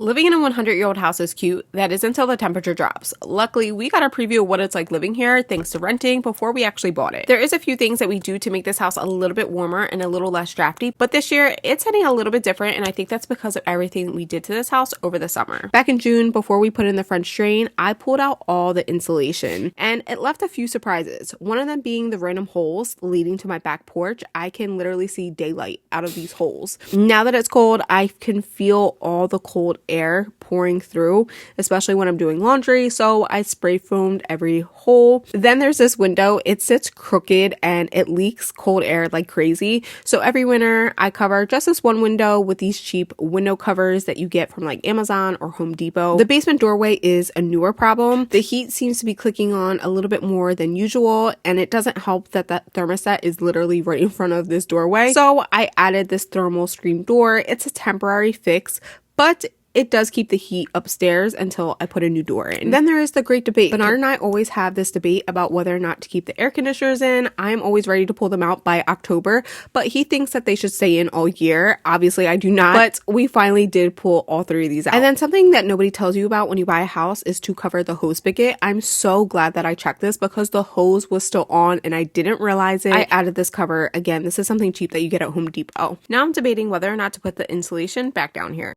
Living in a 100-year-old house is cute. That is until the temperature drops. Luckily, we got a preview of what it's like living here thanks to renting before we actually bought it. There is a few things that we do to make this house a little bit warmer and a little less drafty, but this year it's hitting a little bit different, and I think that's because of everything we did to this house over the summer. Back in June, before we put in the French drain, I pulled out all the insulation, and it left a few surprises. One of them being the random holes leading to my back porch. I can literally see daylight out of these holes. Now that it's cold, I can feel all the cold air pouring through, especially when I'm doing laundry, so I spray foamed every hole. Then there's this window. It sits crooked and it leaks cold air like crazy, so every winter I cover just this one window with these cheap window covers that you get from like Amazon or Home Depot. The basement doorway is a newer problem. The heat seems to be clicking on a little bit more than usual, and it doesn't help that that thermostat is literally right in front of this doorway, so I added this thermal screen door. It's a temporary fix, but it does keep the heat upstairs until I put a new door in. Then there is the great debate. Bernard and I always have this debate about whether or not to keep the air conditioners in. I'm always ready to pull them out by October, but he thinks that they should stay in all year. Obviously, I do not, but we finally did pull all three of these out. And then something that nobody tells you about when you buy a house is to cover the hose spigot. I'm so glad that I checked this because the hose was still on and I didn't realize it. I added this cover. Again, this is something cheap that you get at Home Depot. Now I'm debating whether or not to put the insulation back down here.